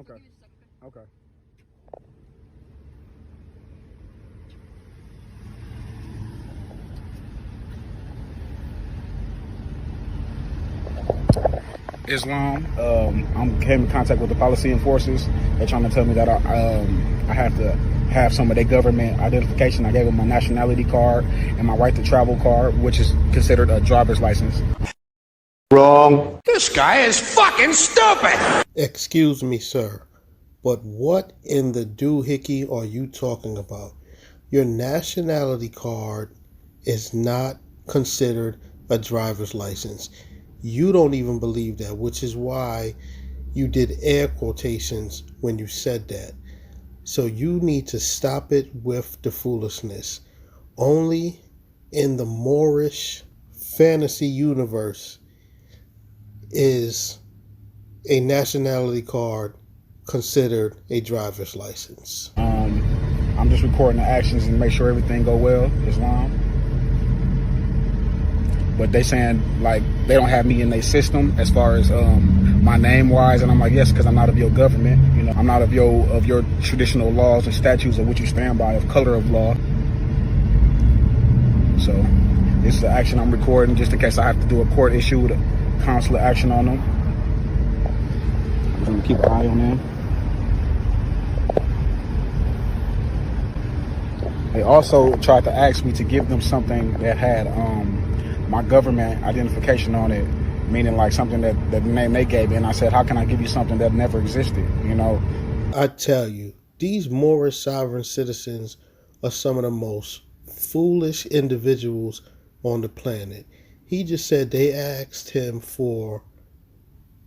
Okay. Okay. Islam. I'm came in contact with the Palestinian forces. They're trying to tell me that I have to have some of their government identification. I gave them my nationality card and my right to travel card, which is considered a driver's license. Wrong. This guy is fucking stupid. Excuse me, sir, but what in the doohickey are you talking about? Your nationality card is not considered a driver's license. You don't even believe that, which is why you did air quotations when you said that. So you need to stop it with the foolishness. Only in the Moorish fantasy universe is a nationality card considered a driver's license. I'm just recording the actions and make sure everything go well, Islam. But they saying like they don't have me in their system as far as my name wise, and I'm like, yes, because I'm not of your government. You know, I'm not of your traditional laws and statutes of which you stand by, of color of law. So this is the action I'm recording just in case I have to do a court issue with a consular action on them. I'm gonna keep an eye on them. They also tried to ask me to give them something that had my government identification on it, meaning like something that the name they gave me, and I said, how can I give you something that never existed, you know? I tell you, these Moorish sovereign citizens are some of the most foolish individuals on the planet. He just said they asked him for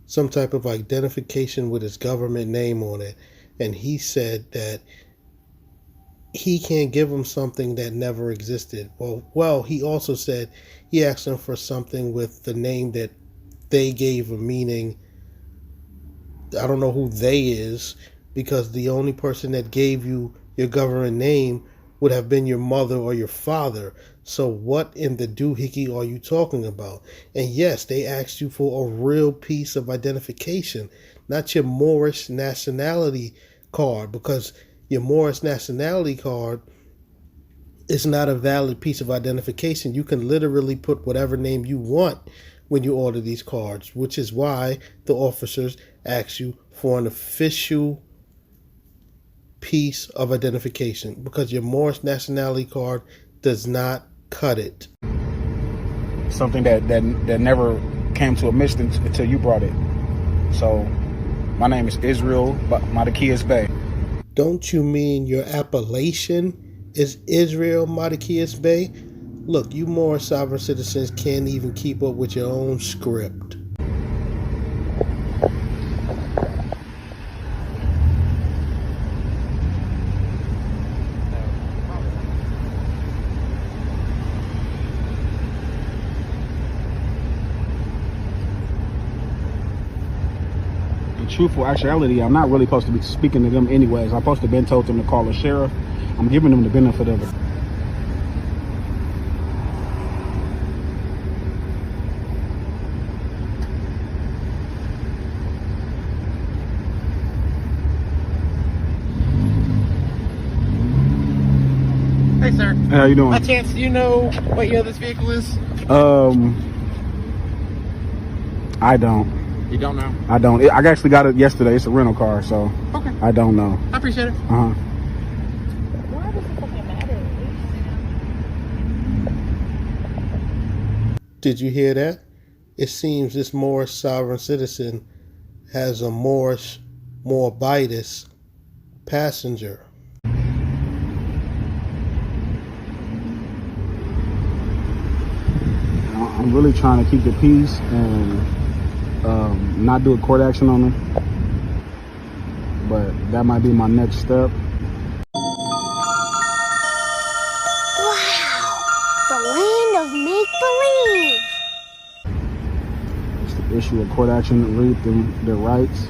some type of identification with his government name on it, and he said that he can't give them something that never existed. Well, he also said he asked them for something with the name that they gave him, meaning I don't know who they is, because the only person that gave you your government name would have been your mother or your father. So what in the doohickey are you talking about? And yes, they asked you for a real piece of identification, not your Moorish nationality card, because your Moorish nationality card is not a valid piece of identification. You can literally put whatever name you want when you order these cards, which is why the officers ask you for an official piece of identification, because your Moorish nationality card does not cut it. Something that never came to a miss until you brought it. So my name is Israel Madakias Bey. Don't you mean your appellation is Israel Madakias Bey? Look, you Moorish sovereign citizens can't even keep up with your own script. Truthful actuality, I'm not really supposed to be speaking to them anyways. I'm supposed to have been told them to call the sheriff. I'm giving them the benefit of it. Hey, sir. Hey, how you doing? By chance, do you know what year this vehicle is? I don't. You don't know? I don't. I actually got it yesterday. It's a rental car, so okay. I don't know. I appreciate it. Why does it fucking matter? Did you hear that? It seems this Moorish sovereign citizen has a Moorish Moabites passenger. I'm really trying to keep the peace and not do a court action on them, but that might be my next step. Wow, the land of make-believe. It's to issue a court action and read them their rights.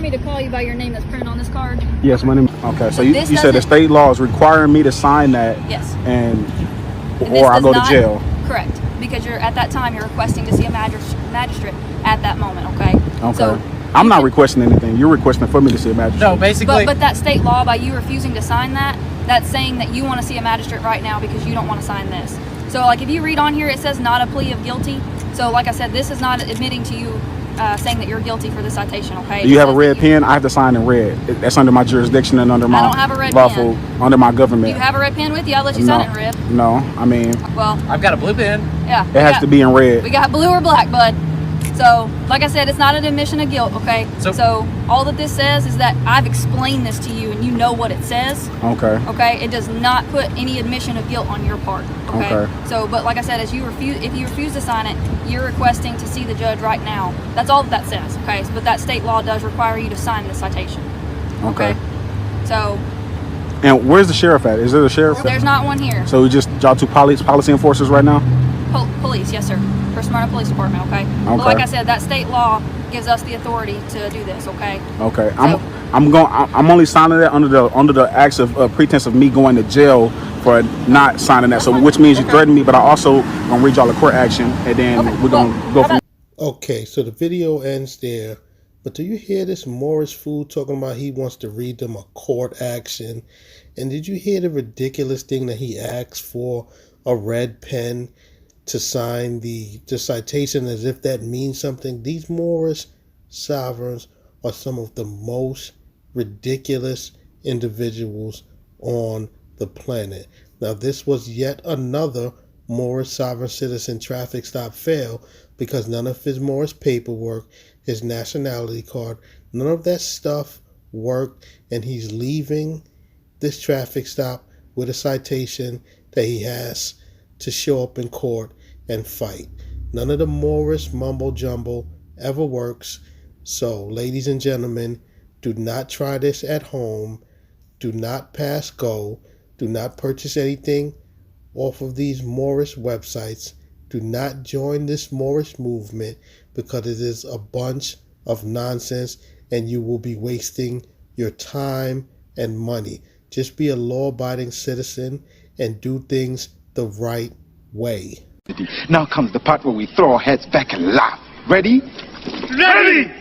me to call you by your name that's printed on this card? Yes, my name. Okay, so you This said the doesn't- state law is requiring me to sign that, Yes. and And this or I does go to not- jail. Correct, because you're at that time you're requesting to see a magistrate at that moment. Okay. Okay. So I'm you not can- requesting anything. You're requesting for me to see a magistrate. No, basically. But that state law, by you refusing to sign that, that's saying that you want to see a magistrate right now because you don't want to sign this. So, like, if you read on here, it says not a plea of guilty. So, like I said, this is not admitting to you saying that you're guilty for the citation, okay? Do you It have a says red that you- pen? I have to sign in red. That's under my jurisdiction and under my don't have a red lawful, under my Do government. you have a red pen with you? I'll let you sign it in red. No, I mean, Well, I've got a blue pen. yeah. it has to be in red. We got blue or black, bud. So, like I said, it's not an admission of guilt, okay? So- all that this says is that I've explained this to you and you know what it says. Okay. Okay, it does not put any admission of guilt on your part. Okay. Okay. So, but like I said, if you refuse to sign it, you're requesting to see the judge right now. That's all that says. Okay. But that state law does require you to sign the citation. Okay. So And where's the sheriff at? Is there a sheriff? there's not one here. So we just y'all two policy enforcers right now? Police, yes, sir. For Smyrna Police Department. Okay. But Okay. like I said, that state law gives us the authority to do this. Okay. Okay. So- I'm only signing that under the acts of pretense of me going to jail for not signing that. So which means you threatened me, but I also gonna read y'all a court action, and then Okay. we're gonna go from. Okay, so the video ends there. But do you hear this Moorish fool talking about he wants to read them a court action? And did you hear the ridiculous thing that he asked for a red pen to sign the citation as if that means something? These Moorish sovereigns are some of the most ridiculous individuals on the planet. Now, this was yet another Moorish sovereign citizen traffic stop fail because none of his Moorish paperwork, his nationality card, none of that stuff worked, and he's leaving this traffic stop with a citation that he has to show up in court and fight. None of the Moorish mumbo jumbo ever works. So, ladies and gentlemen, do not try this at home. Do not pass go. Do not purchase anything off of these Moorish websites. Do not join this Moorish movement because it is a bunch of nonsense and you will be wasting your time and money. Just be a law-abiding citizen and do things the right way. Now comes the part where we throw our heads back and laugh. Ready? Ready!